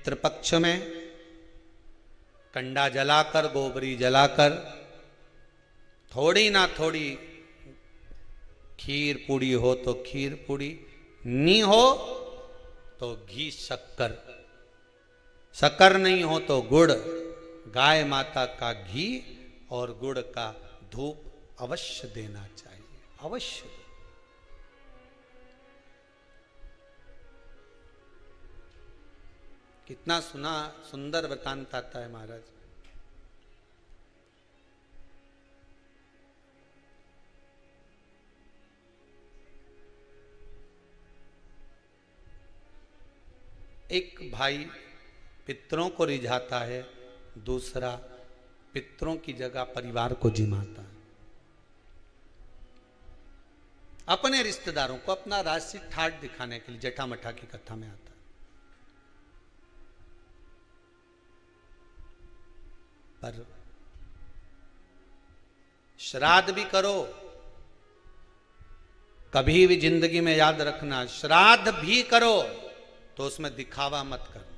पितृपक्ष में कंडा जलाकर, गोबरी जलाकर, थोड़ी ना थोड़ी खीर पूड़ी हो तो खीर पूड़ी, नहीं हो तो घी शक्कर, शक्कर नहीं हो तो गुड़, गाय माता का घी और गुड़ का धूप अवश्य देना चाहिए, अवश्य। कितना सुंदर वृतांत आता है महाराज। एक भाई पितरों को रिझाता है, दूसरा पितरों की जगह परिवार को जिमाता है। अपने रिश्तेदारों को अपना राजसी ठाट दिखाने के लिए जटा मठा की कथा में आता है। पर श्राद्ध भी करो, कभी भी जिंदगी में याद रखना, श्राद्ध भी करो तो उसमें दिखावा मत करना।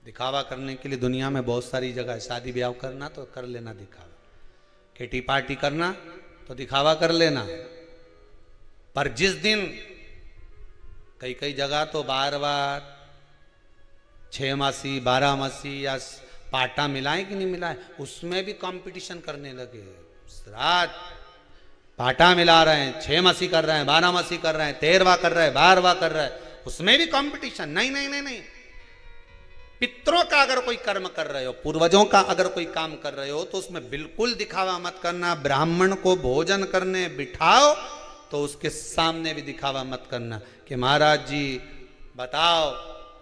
दिखावा करने के लिए दुनिया में बहुत सारी जगह है। शादी ब्याह करना तो कर लेना दिखावा, किटी पार्टी करना तो दिखावा कर लेना, पर जिस दिन कई कई जगह तो बार-बार 6 मासी 12 मासी या पाटा मिलाए कि नहीं मिलाए, उसमें भी कंपटीशन करने लगे। श्राद्ध पाटा मिला रहे हैं, 6 मासी कर रहे हैं, 12 मासी कर रहे हैं, 13वां कर रहे हैं, 12वां कर रहे हैं, उसमें भी कंपटीशन। नहीं नहीं नहीं नहीं, पितरों का अगर कोई कर्म कर रहे हो, पूर्वजों का अगर कोई काम कर रहे हो तो उसमें बिल्कुल दिखावा मत करना। ब्राह्मण को भोजन करने बिठाओ तो उसके सामने भी दिखावा मत करना कि महाराज जी बताओ,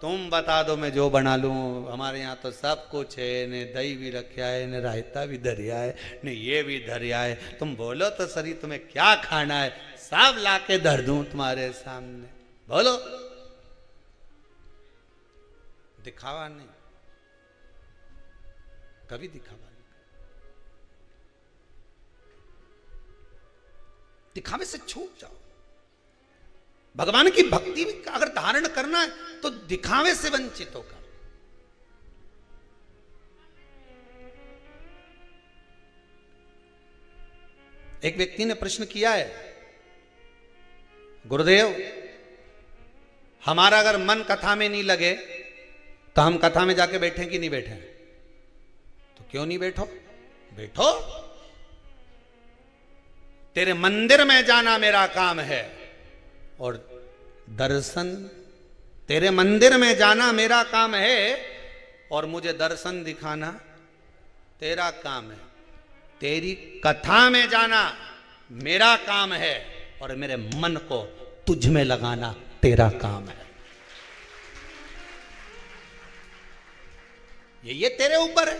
तुम बता दो मैं जो बना लूं, हमारे यहाँ तो सब कुछ है, ने दही भी रखा है, ने रायता भी धरिया है, ने ये भी धरिया है, तुम बोलो तो सही तुम्हें क्या खाना है, सब लाके धर दूं तुम्हारे सामने, बोलो। दिखावा नहीं, कभी दिखावा नहीं। दिखावे से छूट जाओ। भगवान की भक्ति अगर धारण करना है तो दिखावे से वंचित होकर। एक व्यक्ति ने प्रश्न किया है, गुरुदेव हमारा अगर मन कथा में नहीं लगे तो हम कथा में जाके बैठे कि नहीं बैठे? तो क्यों नहीं बैठो? बैठो। तेरे मंदिर में जाना मेरा काम है और दर्शन, तेरे मंदिर में जाना मेरा काम है और मुझे दर्शन दिखाना तेरा काम है। तेरी कथा में जाना मेरा काम है और मेरे मन को तुझ में लगाना तेरा काम है। ये तेरे ऊपर है।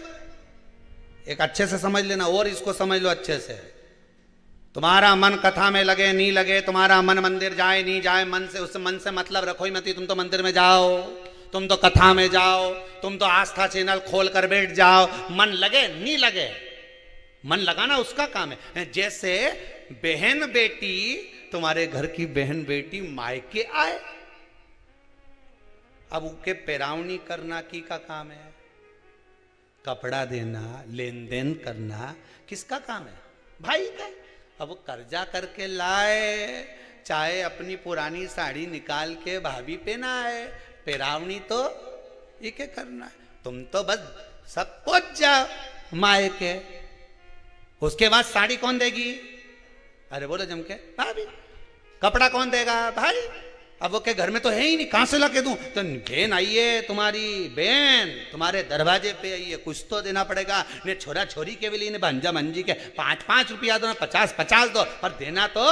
एक अच्छे से समझ लेना और इसको समझ लो अच्छे से। तुम्हारा मन कथा में लगे नहीं लगे, तुम्हारा मन मंदिर जाए नहीं जाए, मन से उस मन से मतलब रखो ही मत। तुम तो मंदिर में जाओ, तुम तो कथा में जाओ, तुम तो आस्था चैनल खोल कर बैठ जाओ, मन लगे नहीं लगे, मन लगाना उसका काम है। जैसे बहन बेटी, तुम्हारे घर की बहन बेटी मायके आए, अब उनके पैरावनी करना की का काम है? कपड़ा देना, लेन देन करना किसका काम है? भाई का। अब वो कर्जा करके लाए, चाहे अपनी पुरानी साड़ी निकाल के भाभी पहनाए, पैरावनी तो ये क्या करना है? तुम तो बस सब पहुंच जाओ मायके, उसके बाद साड़ी कौन देगी? अरे बोलो जम के, भाभी। कपड़ा कौन देगा? भाई। अब वो के घर में तो है ही नहीं, कहां से ला के दूं? तो बहन आई है, तुम्हारी बहन तुम्हारे दरवाजे पे आई है, कुछ तो देना पड़ेगा। ने छोरा छोरी के भी लिए, भंजा भंजी के 5-5 रुपया दो, 50-50 दो, पर देना तो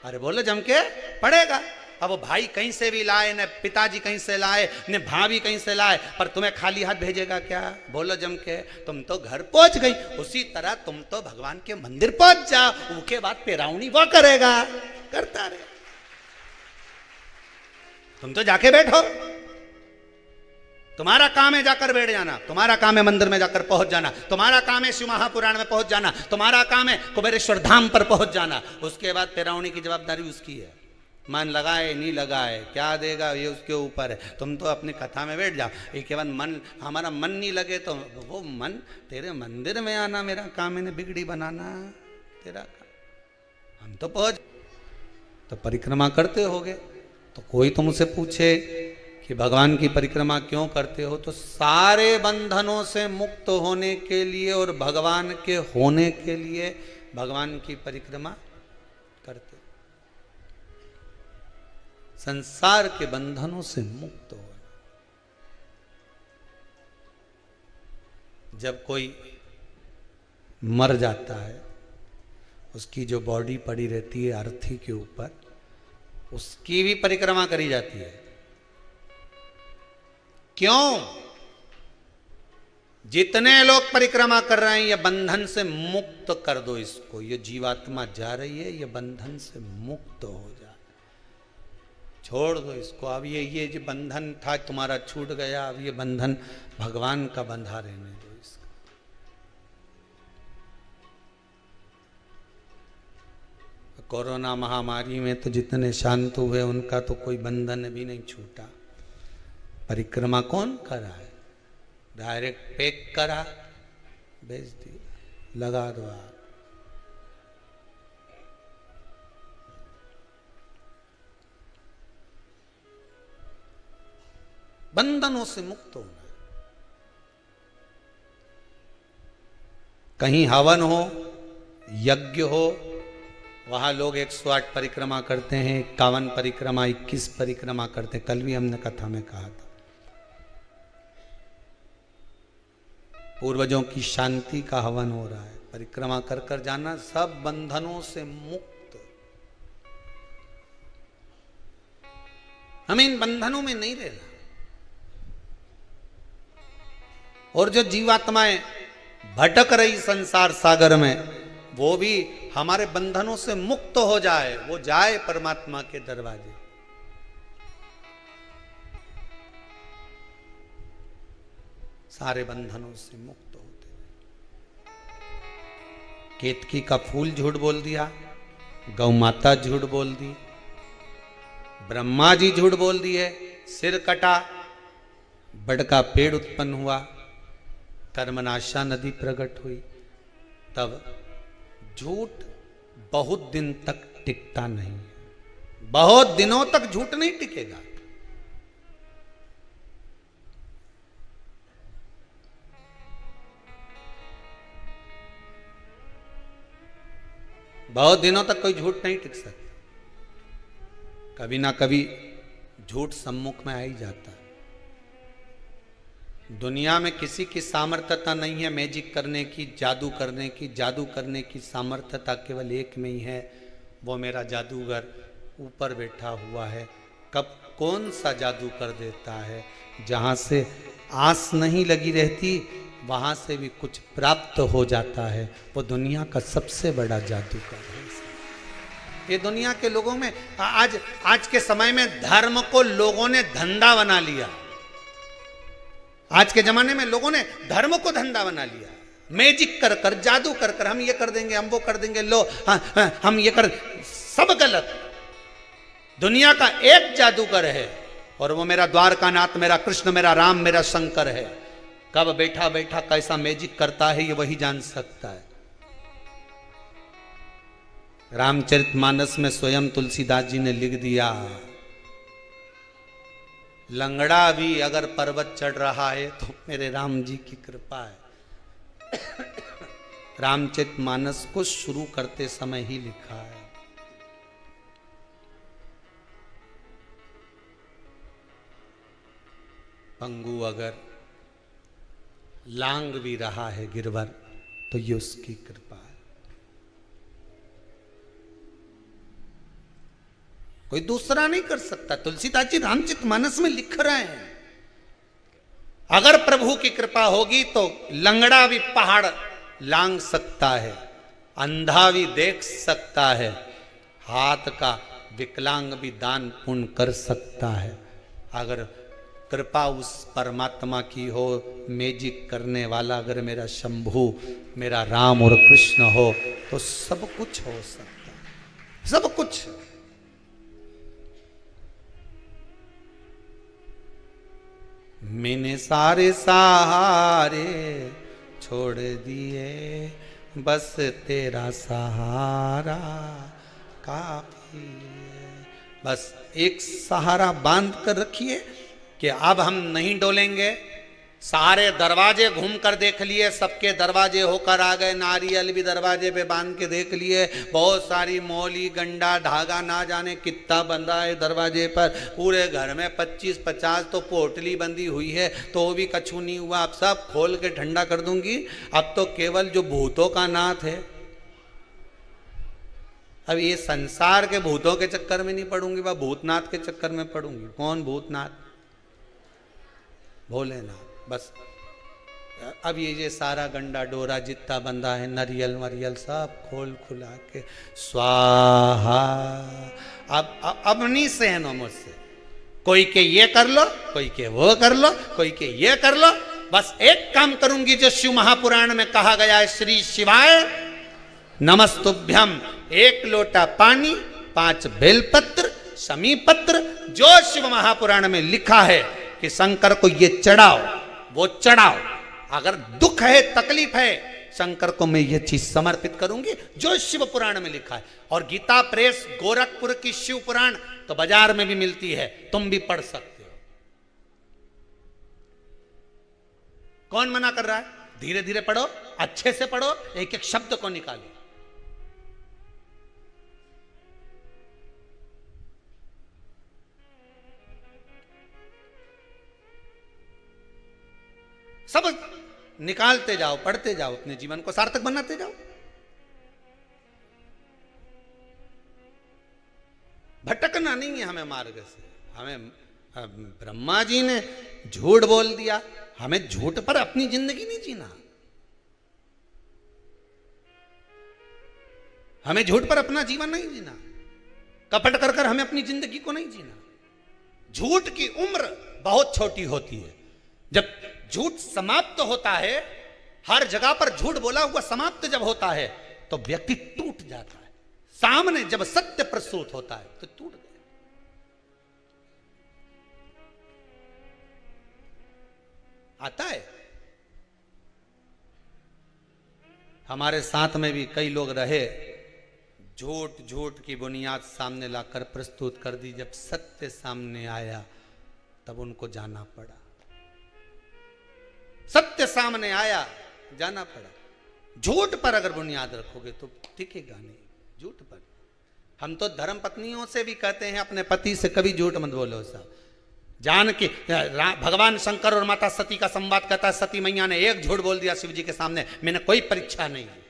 अरे बोलो जम के पड़ेगा। अब वो भाई कहीं से भी लाए, न पिताजी कहीं से लाए, न भाभी कहीं से लाए, पर तुम्हें खाली हाथ भेजेगा क्या? बोलो जम के। तुम तो घर पहुंच गई, उसी तरह तुम तो भगवान के मंदिर पहुंच जाओ, उसके बाद पैरावनी वो करेगा, करता रहे। तुम तो जाके बैठो, तुम्हारा काम है जाकर बैठ जाना, तुम्हारा काम है मंदिर में जाकर पहुंच जाना, तुम्हारा काम है शिव महापुराण में पहुंच जाना, तुम्हारा काम है कुबेरेश्वर धाम पर पहुंच जाना, उसके बाद पैरावनी की जवाबदारी उसकी है। मन लगाए नहीं लगाए क्या देगा ये उसके ऊपर है। तुम तो अपनी कथा में बैठ जाओ, एक बार मन हमारा मन नहीं लगे तो वो मन तेरे मंदिर में आना मेरा काम, इन्हें बिगड़ी बनाना तेरा काम। हम तो पहुंच तो परिक्रमा करते होगे, तो कोई तुमसे पूछे कि भगवान की परिक्रमा क्यों करते हो, तो सारे बंधनों से मुक्त होने के लिए और भगवान के होने के लिए भगवान की परिक्रमा करते, संसार के बंधनों से मुक्त होना। जब कोई मर जाता है, उसकी जो बॉडी पड़ी रहती है अर्थी के ऊपर, उसकी भी परिक्रमा करी जाती है। क्यों? जितने लोग परिक्रमा कर रहे हैं, ये बंधन से मुक्त कर दो इसको, ये जीवात्मा जा रही है, ये बंधन से मुक्त हो जाए, छोड़ दो इसको। अब ये जो बंधन था तुम्हारा छूट गया, अब ये बंधन भगवान का बंधा रहने दो इसका। कोरोना महामारी में तो जितने शांत हुए उनका तो कोई बंधन भी नहीं छूटा। परिक्रमा कौन करा है? डायरेक्ट पैक करा, भेज दी, लगा दो आप। बंधनों से मुक्त होना। कहीं हवन हो, यज्ञ हो, वहां लोग 108 परिक्रमा करते हैं, 51 परिक्रमा, 21 परिक्रमा करते हैं। कल भी हमने कथा में कहा था, पूर्वजों की शांति का हवन हो रहा है। परिक्रमा कर कर जाना, सब बंधनों से मुक्त। हमें इन बंधनों में नहीं रहना। और जो जीवात्माएं भटक रही संसार सागर में, वो भी हमारे बंधनों से मुक्त हो जाए, वो जाए परमात्मा के दरवाजे। सारे बंधनों से मुक्त होते। केतकी का फूल झूठ बोल दिया, गौ माता झूठ बोल दी, ब्रह्मा जी झूठ बोल दिए, सिर कटा, बड़ का पेड़ उत्पन्न हुआ, कर्मनाशा नदी प्रकट हुई। तब झूठ बहुत दिन तक टिकता नहीं, बहुत दिनों तक झूठ नहीं टिकेगा। बहुत दिनों तक कोई झूठ नहीं टिक सकता। कभी ना कभी झूठ सम्मुख में आ ही जाता है। दुनिया में किसी की सामर्थ्यता नहीं है मैजिक करने की, जादू करने की। जादू करने की सामर्थ्यता केवल एक में ही है, वो मेरा जादूगर ऊपर बैठा हुआ है। कब कौन सा जादू कर देता है, जहाँ से आस नहीं लगी रहती वहाँ से भी कुछ प्राप्त हो जाता है, वो दुनिया का सबसे बड़ा जादूगर है। ये दुनिया के लोगों में आज के समय में धर्म को लोगों ने धंधा बना लिया। आज के जमाने में लोगों ने धर्म को धंधा बना लिया। मैजिक कर कर, जादू कर कर, हम ये कर देंगे, हम वो कर देंगे, लो हम ये कर, सब गलत। दुनिया का एक जादूगर है और वो मेरा द्वारकानाथ, मेरा कृष्ण, मेरा राम, मेरा शंकर है। कब बैठा बैठा कैसा मैजिक करता है ये वही जान सकता है। रामचरितमानस में स्वयं तुलसीदास जी ने लिख दिया, लंगड़ा भी अगर पर्वत चढ़ रहा है तो मेरे राम जी की कृपा है। रामचरितमानस को शुरू करते समय ही लिखा है। पंगु अगर लांग भी रहा है गिरवर तो ये उसकी कृपा है। कोई दूसरा नहीं कर सकता। तुलसीदास जी रामचरितमानस में लिख रहे हैं, अगर प्रभु की कृपा होगी तो लंगड़ा भी पहाड़ लांग सकता है, अंधा भी देख सकता है, हाथ का विकलांग भी दान पुण्य कर सकता है। अगर कृपा उस परमात्मा की हो, मैजिक करने वाला अगर मेरा शंभु, मेरा राम और कृष्ण हो, तो सब कुछ हो सकता है, सब कुछ। मैंने सारे सहारे छोड़ दिए, बस तेरा सहारा काफी है। बस एक सहारा बांध कर रखिए कि अब हम नहीं डोलेंगे। सारे दरवाजे घूम कर देख लिए, सबके दरवाजे होकर आ गए, नारियल भी दरवाजे पे बांध के देख लिए, बहुत सारी मौली गंडा धागा ना जाने कितना बंधा है दरवाजे पर, पूरे घर में 25-50 तो पोटली बंधी हुई है, तो भी कछु नहीं हुआ। अब सब खोल के ठंडा कर दूंगी। अब तो केवल जो भूतों का नाथ है, अब ये संसार के भूतों के चक्कर में नहीं पड़ूंगी, वह भूतनाथ के चक्कर में पड़ूंगी। कौन भूतनाथ? भोलेनाथ। बस अब ये सारा गंडा डोरा जितना बंधा है, नरियल मरियल सब खोल खुला के स्वाहा। अब नहीं सहन हो मुझसे। कोई के ये कर लो, कोई के वो कर लो, कोई के ये कर लो। बस एक काम करूंगी जो शिव महापुराण में कहा गया है, श्री शिवाय नमस्तुभ्यम। 1 लोटा पानी, 5 बेलपत्र, समीपत्र, जो शिव महापुराण में लिखा है कि शंकर को ये चढ़ाओ, वो चढ़ाओ। अगर दुख है, तकलीफ है, शंकर को मैं ये चीज समर्पित करूंगी जो शिव पुराण में लिखा है। और गीता प्रेस गोरखपुर की शिव पुराण तो बाजार में भी मिलती है, तुम भी पढ़ सकते हो। कौन मना कर रहा है? धीरे धीरे पढ़ो, अच्छे से पढ़ो, एक एक शब्द को निकालो। सब निकालते जाओ, पढ़ते जाओ, अपने जीवन को सार्थक बनाते जाओ। भटकना नहीं है हमें मार्ग से। हमें ब्रह्मा जी ने झूठ बोल दिया, हमें झूठ पर अपनी जिंदगी नहीं जीना। हमें झूठ पर अपना जीवन नहीं जीना, कपट कर कर हमें अपनी जिंदगी को नहीं जीना। झूठ की उम्र बहुत छोटी होती है। जब झूठ समाप्त होता है, हर जगह पर झूठ बोला हुआ समाप्त जब होता है तो व्यक्ति टूट जाता है। सामने जब सत्य प्रस्तुत होता है तो टूट गया। आता है। हमारे साथ में भी कई लोग रहे, झूठ झूठ की बुनियाद सामने लाकर प्रस्तुत कर दी। जब सत्य सामने आया तब उनको जाना पड़ा। सत्य सामने आया, जाना पड़ा। झूठ पर अगर बुनियाद रखोगे तो टिकेगा नहीं। झूठ पर हम तो धर्म पत्नियों से भी कहते हैं, अपने पति से कभी झूठ मत बोलो साहब। जान के भगवान शंकर और माता सती का संवाद कहता है, सती मैया ने एक झूठ बोल दिया शिव जी के सामने, मैंने कोई परीक्षा नहीं ली,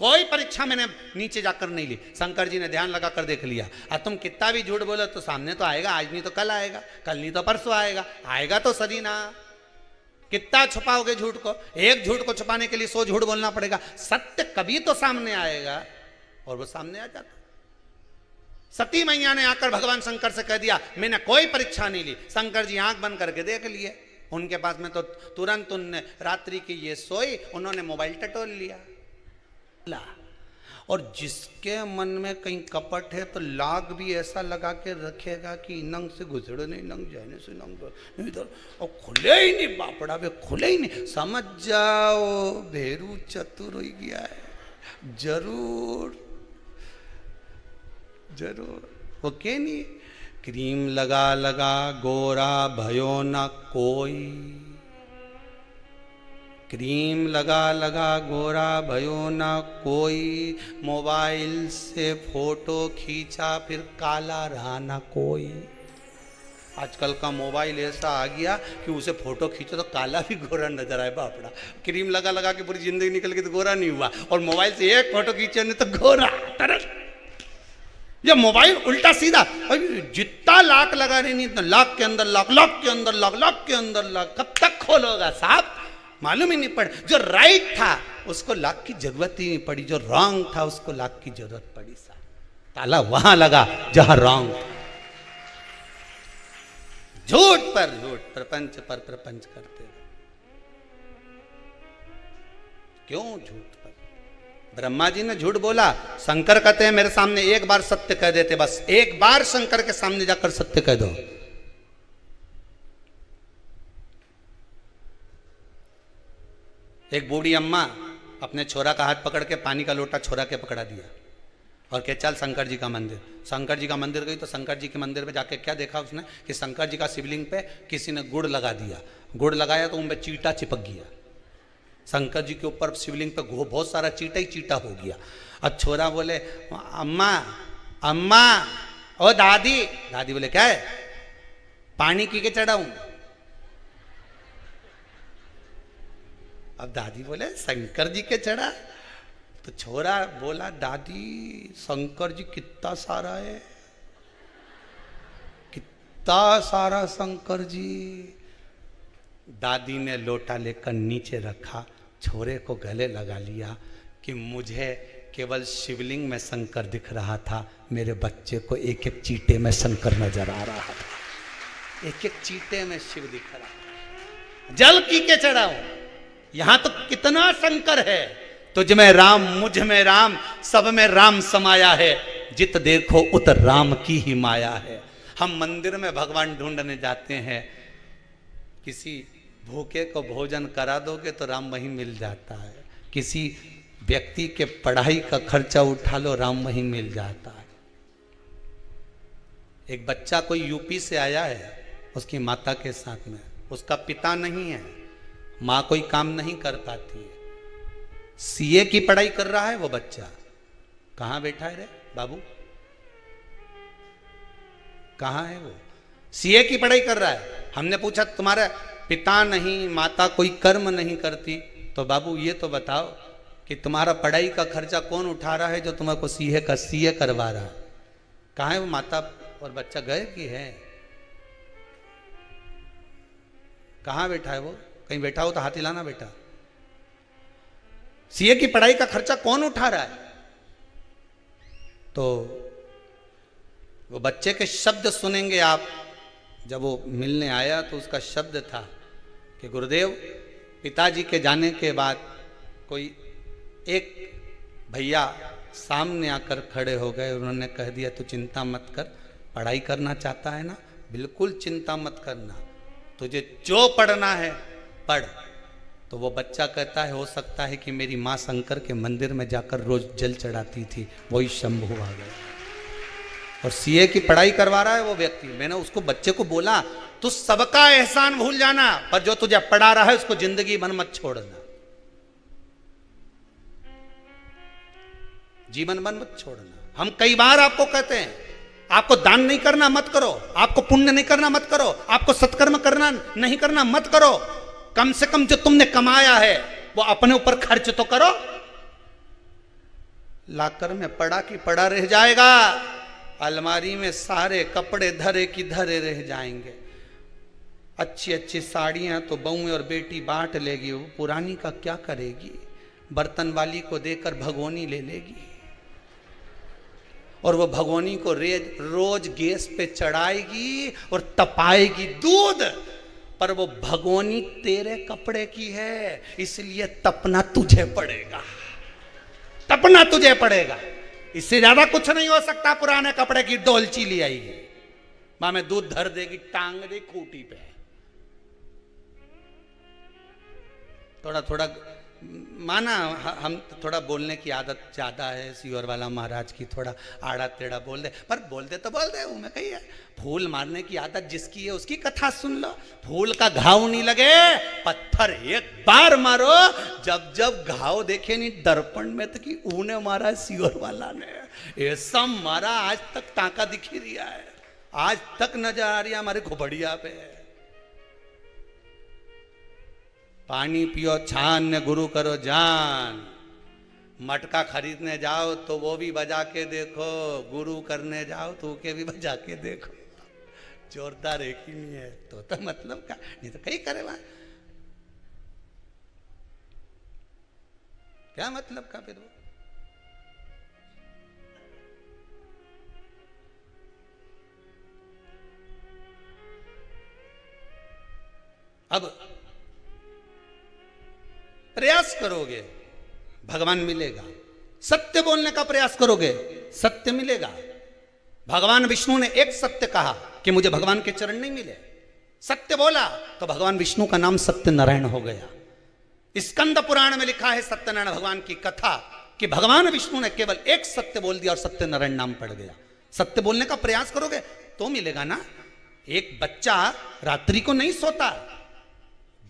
कोई परीक्षा मैंने नीचे जाकर नहीं ली। शंकर जी ने ध्यान लगा कर देख लिया। अब तुम कितना भी झूठ बोलो तो सामने तो आएगा, आज नहीं तो कल आएगा, कल नहीं तो परसों आएगा, आएगा तो सदी ना। कितना छुपाओगे झूठ को? एक झूठ को छुपाने के लिए 100 झूठ बोलना पड़ेगा। सत्य कभी तो सामने आएगा, और वो सामने आ जाता। सती मैया ने आकर भगवान शंकर से कह दिया, मैंने कोई परीक्षा नहीं ली। शंकर जी आंख बंद करके देख लिए, उनके पास में तो तुरंत उनने रात्रि की ये सोई, उन्होंने मोबाइल टटोल लिया। और जिसके मन में कहीं कपट है तो लाग भी ऐसा लगा के रखेगा कि नंग से गुजरे नहीं, नंग जाने से नंग इधर, और खुले ही नहीं बापड़ा वे, खुले ही नहीं। समझ जाओ भेरू चतुर हो गया है। जरूर जरूर ओके नहीं। क्रीम लगा लगा गोरा भयो न कोई, क्रीम लगा लगा गोरा भयो ना कोई, मोबाइल से फोटो खींचा फिर काला रहा ना कोई। आजकल का मोबाइल ऐसा आ गया कि उसे फोटो खींचो तो काला भी गोरा नजर आए बापड़ा। क्रीम लगा लगा के पूरी जिंदगी निकल गई तो गोरा नहीं हुआ, और मोबाइल से एक फोटो खींचे नहीं तो गोरा। ये मोबाइल उल्टा सीधा, जितना लाख लगा रही नहीं, इतना लाख के अंदर लाख, लाख के अंदर लाख, लाख के अंदर लाख, कब तक खोलोगा साहब? मालूम ही नहीं पड़ा। जो राइट था उसको लाख की जरूरत ही नहीं पड़ी, जो रॉन्ग था उसको लाख की जरूरत पड़ी। सा ताला वहां लगा जहां रॉन्ग था। झूठ पर झूठ, प्रपंच पर प्रपंच करते। क्यों झूठ पर? ब्रह्मा जी ने झूठ बोला, शंकर कहते हैं मेरे सामने एक बार सत्य कह देते, बस एक बार शंकर के सामने जाकर सत्य कह दो। एक बूढ़ी अम्मा अपने छोरा का हाथ पकड़ के पानी का लोटा छोरा के पकड़ा दिया और कह चल शंकर जी का मंदिर। शंकर जी का मंदिर गई तो शंकर जी के मंदिर में जाके क्या देखा उसने कि शंकर जी का शिवलिंग पे किसी ने गुड़ लगा दिया। गुड़ लगाया तो उनमें चींटा चिपक गया। शंकर जी के ऊपर शिवलिंग पे बहुत सारा चींटा ही चींटा हो गया। और छोरा बोले अम्मा अम्मा ओ दादी। दादी बोले क्या है? पानी की के चढ़ाऊं? अब दादी बोले शंकर जी के चढ़ा। तो छोरा बोला दादी शंकर जी कितना सारा है, कितना सारा शंकर जी। दादी ने लोटा लेकर नीचे रखा, छोरे को गले लगा लिया कि मुझे केवल शिवलिंग में शंकर दिख रहा था, मेरे बच्चे को एक एक चीटे में शंकर नजर आ रहा था। एक एक चीटे में शिव दिख रहा। जल की के चढ़ाओ, यहां तो कितना शंकर है। तुझ में राम मुझ में राम सब में राम समाया है, जित देखो उत राम की ही माया है। हम मंदिर में भगवान ढूंढने जाते हैं, किसी भूखे को भोजन करा दोगे तो राम वहीं मिल जाता है। किसी व्यक्ति के पढ़ाई का खर्चा उठा लो, राम वहीं मिल जाता है। एक बच्चा कोई यूपी से आया है, उसकी माता के साथ में, उसका पिता नहीं है, माँ कोई काम नहीं कर पाती है, सीए की पढ़ाई कर रहा है वो बच्चा। कहां बैठा है रे बाबू? कहां है वो? सीए की पढ़ाई कर रहा है। हमने पूछा तुम्हारा पिता नहीं माता कोई कर्म नहीं करती, तो बाबू ये तो बताओ कि तुम्हारा पढ़ाई का खर्चा कौन उठा रहा है जो तुम्हारे सीए करवा रहा है? कहां है वो? माता और बच्चा गए कि है? कहां बैठा है वो? कहीं बैठा हो तो हाथ हिलाना बेटा। सीए की पढ़ाई का खर्चा कौन उठा रहा है? तो वो बच्चे के शब्द सुनेंगे आप। जब वो मिलने आया तो उसका शब्द था कि गुरुदेव पिताजी के जाने के बाद कोई एक भैया सामने आकर खड़े हो गए, उन्होंने कह दिया तू चिंता मत कर, पढ़ाई करना चाहता है ना, बिल्कुल चिंता मत करना, तुझे जो पढ़ना है पढ़। तो वो बच्चा कहता है हो सकता है कि मेरी माँ शंकर के मंदिर में जाकर रोज जल चढ़ाती थी, वही शंभू आ गया और सीए की पढ़ाई करवा रहा है वो व्यक्ति। मैंने उसको बच्चे को बोला तू सबका एहसान भूल जाना, पर जो तुझे पढ़ा रहा है उसको जिंदगी भर मत छोड़ना, जीवन भर मत छोड़ना। हम कई बार आपको कहते हैं आपको दान नहीं करना मत करो, आपको पुण्य नहीं करना मत करो, आपको सत्कर्म करना नहीं करना मत करो, कम से कम जो तुमने कमाया है वो अपने ऊपर खर्च तो करो। लाकर में पड़ा की पड़ा रह जाएगा, अलमारी में सारे कपड़े धरे की धरे रह जाएंगे। अच्छी अच्छी साड़ियां तो बहू और बेटी बांट लेगी, वो पुरानी का क्या करेगी? बर्तन वाली को देकर भगोनी ले लेगी और वो भगोनी को रोज गैस पे चढ़ाएगी और तपाएगी दूध, पर वो भगोनी तेरे कपड़े की है, इसलिए तपना तुझे पड़ेगा, तपना तुझे पड़ेगा। इससे ज्यादा कुछ नहीं हो सकता। पुराने कपड़े की डोलची ले आएगी, मां में दूध धर देगी, टांग दे खूंटी पे। थोड़ा थोड़ा माना हम थोड़ा बोलने की आदत ज्यादा है, सीवर वाला महाराज की, थोड़ा आड़ा टेढ़ा बोल दे, पर बोल दे तो बोल दे, मैं कही है। फूल मारने की आदत जिसकी है उसकी कथा सुन लो। फूल का घाव नहीं लगे, पत्थर एक बार मारो, जब जब घाव देखे नहीं दर्पण में तो कि ऊने मारा सीवर वाला ने, ऐसा मारा आज तक टाका दिख ही रहा है, आज तक नजर आ रही है हमारे घुबड़िया पे। पानी पियो छान ने गुरु करो जान, मटका खरीदने जाओ तो वो भी बजा के देखो, गुरु करने जाओ तो के भी बजा के देखो। जोरदार एक ही नहीं है तो मतलब का नहीं तो कहीं करे वहां क्या मतलब का फिर वो। अब प्रयास करोगे भगवान मिलेगा, सत्य बोलने का प्रयास करोगे सत्य मिलेगा। भगवान विष्णु ने एक सत्य कहा कि मुझे भगवान के चरण नहीं मिले, सत्य बोला तो भगवान विष्णु का नाम सत्य नारायण हो गया। स्कंद पुराण में लिखा है सत्यनारायण भगवान की कथा कि भगवान विष्णु ने केवल एक सत्य बोल दिया और सत्यनारायण नाम पड़ गया। सत्य बोलने का प्रयास करोगे तो मिलेगा ना। एक बच्चा रात्रि को नहीं सोता,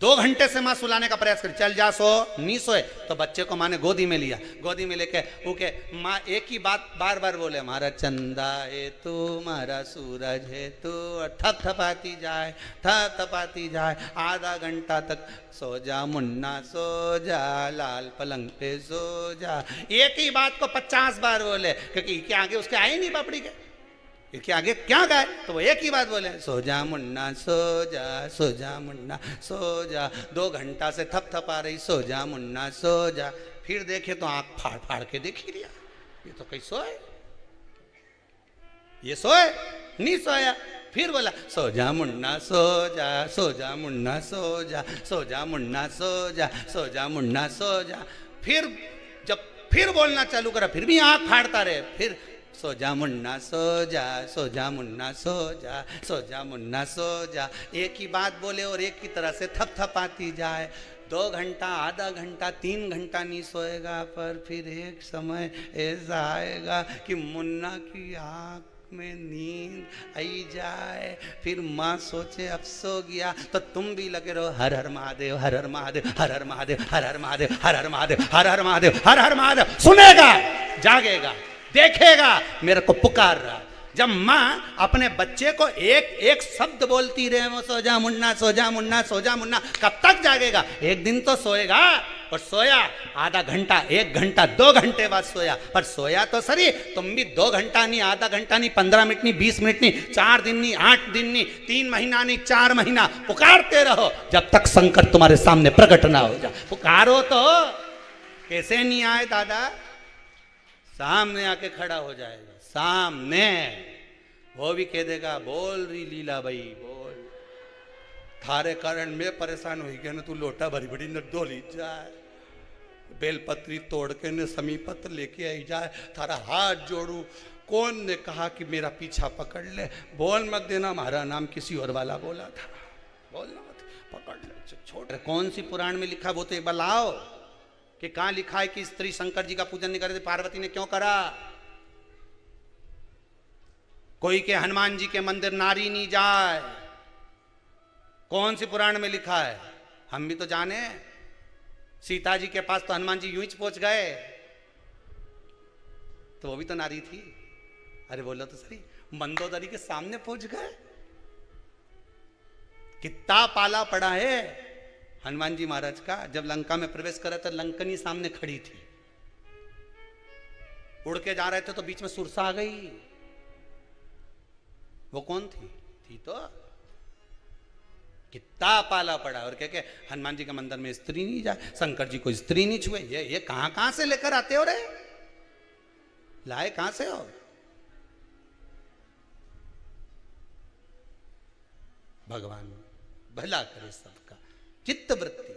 2 घंटे से मां सुलाने का प्रयास करी, चल जा सो, नहीं सोए तो बच्चे को मां ने गोदी में लिया, गोदी में लेके ओके मां एक ही बात बार बार बोले, हमारा चंदा है तू, हमारा सूरज है तू, ठप थपाती जाए, आधा घंटा तक सो जा मुन्ना सो जा, लाल पलंग पे सो जा। एक ही बात को 50 बार बोले, क्योंकि क्या आगे उसके आए नहीं बापड़ी के, कि आगे क्या गाए, तो वो एक ही बात बोले, सो जा मुन्ना सो जा मुन्ना सो जा। 2 घंटा से थप थप आ रही, सो जा मुन्ना सो जा। फिर देखे तो आंख फाड़ फाड़ के देख ही लिया, ये तो कहीं सोए, ये सोए नहीं सोया। फिर बोला सो जा मुन्ना सो जा मुन्ना सो जा मुन्ना सो जा मुन्ना सो जा। फिर जब फिर बोलना चालू करा, फिर भी आंख फाड़ता रहे, फिर सो जा मुन्ना सो जा मुन्ना सो जा मुन्ना सो जा। एक ही बात बोले और एक ही तरह से थप थपाती जाए। 2 घंटा, आधा घंटा, 3 घंटा नहीं सोएगा, पर फिर एक समय ऐसा आएगा कि मुन्ना की आँख में नींद आई जाए। फिर माँ सोचे अब सो गया, तो तुम भी लगे रहो हर हर महादेव, हर हर महादेव, हर हर महादेव, हर हर महादेव, हर हर महादेव, हर हर महादेव, हर हर महादेव। सुनेगा, जागेगा, देखेगा मेरे को पुकार रहा। जब माँ अपने बच्चे को एक एक शब्द बोलती रहे, वो सो जा मुन्ना सो जा मुन्ना सो जा मुन्ना, कब तक जागेगा? एक दिन तो सोएगा, और सोया आधा घंटा, 1 घंटा, 2 घंटे बाद सोया, पर सोया तो सही। तुम भी 2 घंटा नहीं, आधा घंटा नहीं, 15 मिनट नहीं, 20 मिनट नहीं, 4 दिन नहीं, 8 दिन नहीं, 3 महीना नहीं, 4 महीना पुकारते रहो जब तक शंकर तुम्हारे सामने प्रकट ना हो जाए। पुकारो तो कैसे नहीं आए दादा, सामने आके खड़ा हो जाएगा, सामने वो भी कह देगा, बोल रही लीला भाई बोल, थारे कारण मैं परेशान हो गया ना, तू लोटा भरी भरी न डोली जाए, बेलपत्री तोड़ के न समीपत लेके आई जाए, थारा हाथ जोड़ू। कौन ने कहा कि मेरा पीछा पकड़ ले? बोल मत देना हमारा नाम किसी और वाला बोला था, बोलना मत, पकड़ ले, छोड़। कौन सी पुराण में लिखा वो तो एक बार लाओ, कि कहां लिखा है कि स्त्री शंकर जी का पूजन नहीं करे थे, पार्वती ने क्यों करा? कोई के हनुमान जी के मंदिर नारी नहीं जाए, कौन सी पुराण में लिखा है? हम भी तो जाने, सीता जी के पास तो हनुमान जी यूं ही पहुंच गए, तो वो भी तो नारी थी। अरे बोलो तो सही, मंदोदरी के सामने पहुंच गए, कितना पाला पड़ा है हनुमान जी महाराज का। जब लंका में प्रवेश करा तो लंकनी सामने खड़ी थी, उड़ के जा रहे थे तो बीच में सुरसा आ गई। वो कौन थी? थी तो कितना पाला पड़ा। और क्या क्या हनुमान जी के मंदिर में स्त्री नहीं जाए, शंकर जी को स्त्री नहीं छुए। ये कहां से लेकर आते हो रे, लाए कहां से हो? भगवान भला करे सबका, चित्त वृत्ति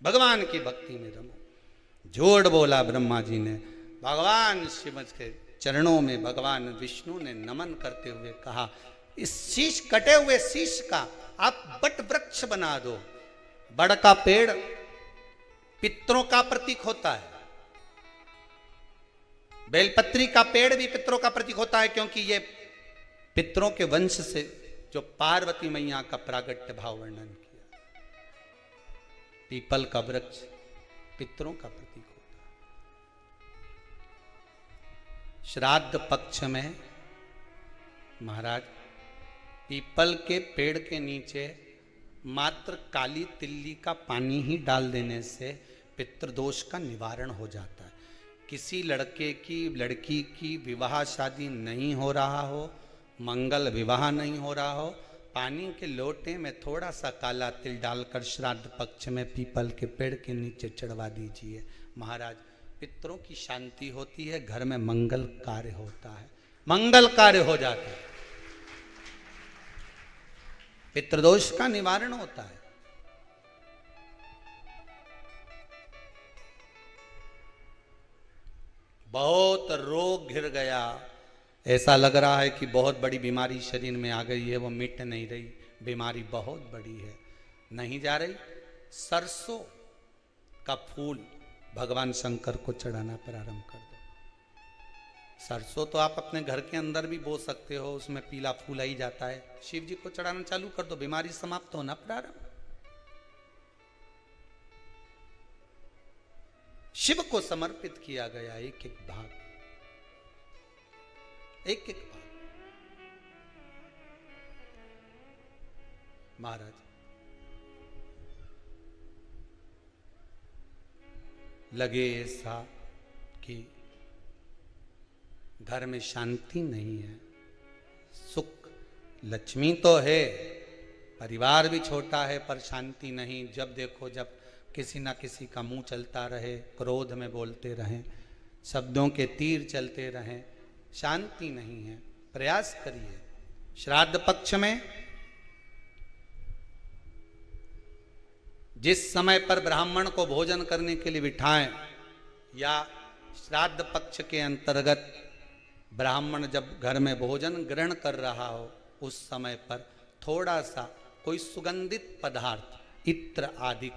भगवान की भक्ति में रमो। जोड़ बोला ब्रह्मा जी ने, भगवान शिव के चरणों में भगवान विष्णु ने नमन करते हुए कहा, इस शीश, कटे हुए शीश का आप बट वृक्ष बना दो। बड़ का पेड़ पितरों का प्रतीक होता है, बेलपत्री का पेड़ भी पितरों का प्रतीक होता है, क्योंकि ये पितरों के वंश से जो पार्वती मैया का प्रागट्य भाव वर्णन किया। पीपल का वृक्ष पितरों का प्रतीक होता है। श्राद्ध पक्ष में महाराज पीपल के पेड़ के नीचे मात्र काली तिल्ली का पानी ही डाल देने से पितृदोष का निवारण हो जाता है। किसी लड़के की लड़की की विवाह शादी नहीं हो रहा हो, मंगल विवाह नहीं हो रहा हो, पानी के लोटे में थोड़ा सा काला तिल डालकर श्राद्ध पक्ष में पीपल के पेड़ के नीचे चढ़वा दीजिए। महाराज पितरों की शांति होती है, घर में मंगल कार्य होता है, मंगल कार्य हो जाता है, पितृदोष का निवारण होता है। बहुत रोग घिर गया, ऐसा लग रहा है कि बहुत बड़ी बीमारी शरीर में आ गई है, वो मिट नहीं रही, बीमारी बहुत बड़ी है, नहीं जा रही। सरसों का फूल भगवान शंकर को चढ़ाना प्रारंभ कर दो। सरसों तो आप अपने घर के अंदर भी बो सकते हो, उसमें पीला फूल आ ही जाता है। शिव जी को चढ़ाना चालू कर दो, बीमारी समाप्त होना प्रारंभ। शिव को समर्पित किया गया एक एक भाग, एक एक भाग। महाराज लगे ऐसा कि घर में शांति नहीं है, सुख लक्ष्मी तो है, परिवार भी छोटा है पर शांति नहीं। जब देखो जब किसी ना किसी का मुंह चलता रहे, क्रोध में बोलते रहें, शब्दों के तीर चलते रहें, शांति नहीं है। प्रयास करिए श्राद्ध पक्ष में जिस समय पर ब्राह्मण को भोजन करने के लिए बिठाएं, या श्राद्ध पक्ष के अंतर्गत ब्राह्मण जब घर में भोजन ग्रहण कर रहा हो, उस समय पर थोड़ा सा कोई सुगंधित पदार्थ, इत्र आदि,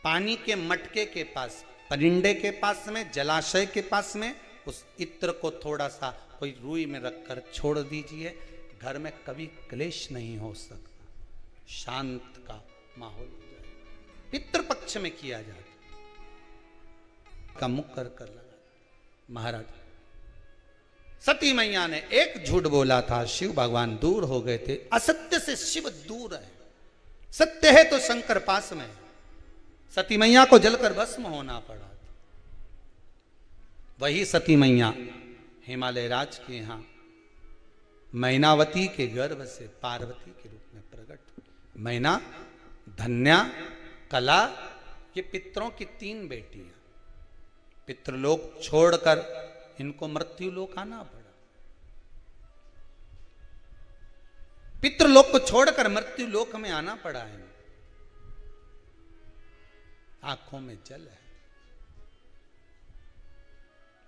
पानी के मटके के पास, परिंडे के पास में, जलाशय के पास में, उस इत्र को थोड़ा सा कोई रुई में रखकर छोड़ दीजिए। घर में कभी क्लेश नहीं हो सकता, शांत का माहौल हो जाए। पितृपक्ष में किया जाता का मुख कर लगा। महाराज सती मैया ने एक झूठ बोला था, शिव भगवान दूर हो गए थे। असत्य से शिव दूर है, सत्य है तो शंकर पास में। सती मैया को जलकर भस्म होना पड़ा था। वही सती मैया हिमालय राज के यहां मैनावती के गर्भ से पार्वती के रूप में प्रकट। मैना, धन्या, कला, ये पितरों की 3 बेटियां। पितृलोक छोड़कर इनको मृत्युलोक आना पड़ा। पितृलोक को छोड़कर मृत्युलोक में आना पड़ा है। आंखों में जल है।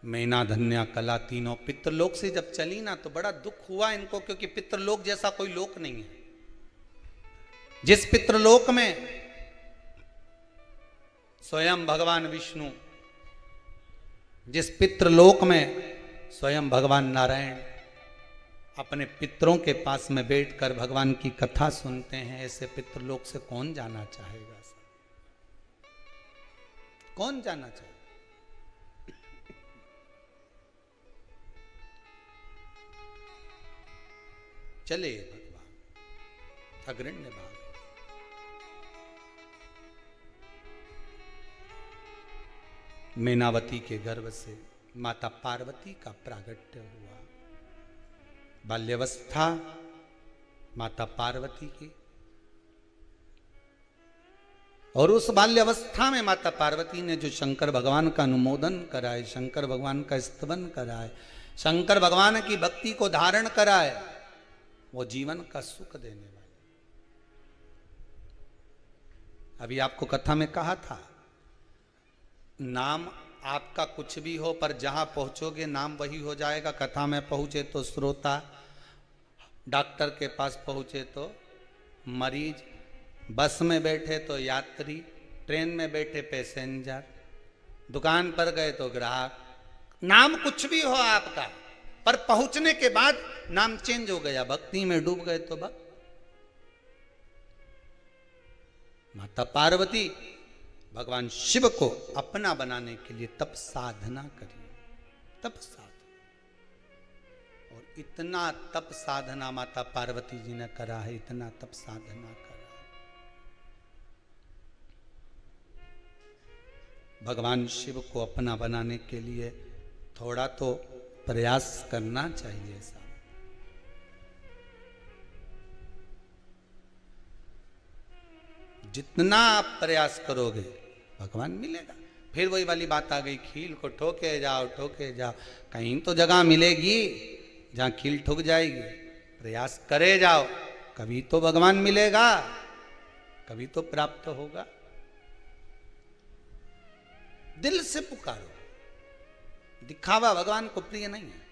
मैना, धन्या, कला तीनों पितृलोक से जब चली ना तो बड़ा दुख हुआ इनको, क्योंकि पितृलोक जैसा कोई लोक नहीं है। जिस पितृलोक में स्वयं भगवान विष्णु, जिस पितृलोक में स्वयं भगवान नारायण अपने पितरों के पास में बैठकर भगवान की कथा सुनते हैं, ऐसे पितृलोक से कौन जाना चाहेगा? कौन जाना चाहेगा? चले भगवान अग्रण्य भाग। मैनावती के गर्भ से माता पार्वती का प्रागट्य हुआ। बाल्यावस्था माता पार्वती की, और उस बाल्यावस्था में माता पार्वती ने जो शंकर भगवान का अनुमोदन कराए, शंकर भगवान का स्तवन कराए, शंकर भगवान की भक्ति को धारण कराए, वो जीवन का सुख देने वाले। अभी आपको कथा में कहा था, नाम आपका कुछ भी हो पर जहां पहुंचोगे नाम वही हो जाएगा। कथा में पहुंचे तो श्रोता, डॉक्टर के पास पहुंचे तो मरीज, बस में बैठे तो यात्री, ट्रेन में बैठे पैसेंजर, दुकान पर गए तो ग्राहक। नाम कुछ भी हो आपका, पर पहुंचने के बाद नाम चेंज हो गया। भक्ति में डूब गए तो भक्त। माता पार्वती भगवान शिव को अपना बनाने के लिए तप साधना करी, तप साधना। और इतना तप साधना माता पार्वती जी ने करा है, इतना तप साधना करा। भगवान शिव को अपना बनाने के लिए थोड़ा तो प्रयास करना चाहिए साहब। जितना आप प्रयास करोगे भगवान मिलेगा। फिर वही वाली बात आ गई, खील को ठोके जाओ, ठोके जाओ, कहीं तो जगह मिलेगी जहां खील ठुक जाएगी। प्रयास करे जाओ, कभी तो भगवान मिलेगा, कभी तो प्राप्त होगा। दिल से पुकारो। दिखावा भगवान को प्रिय नहीं है।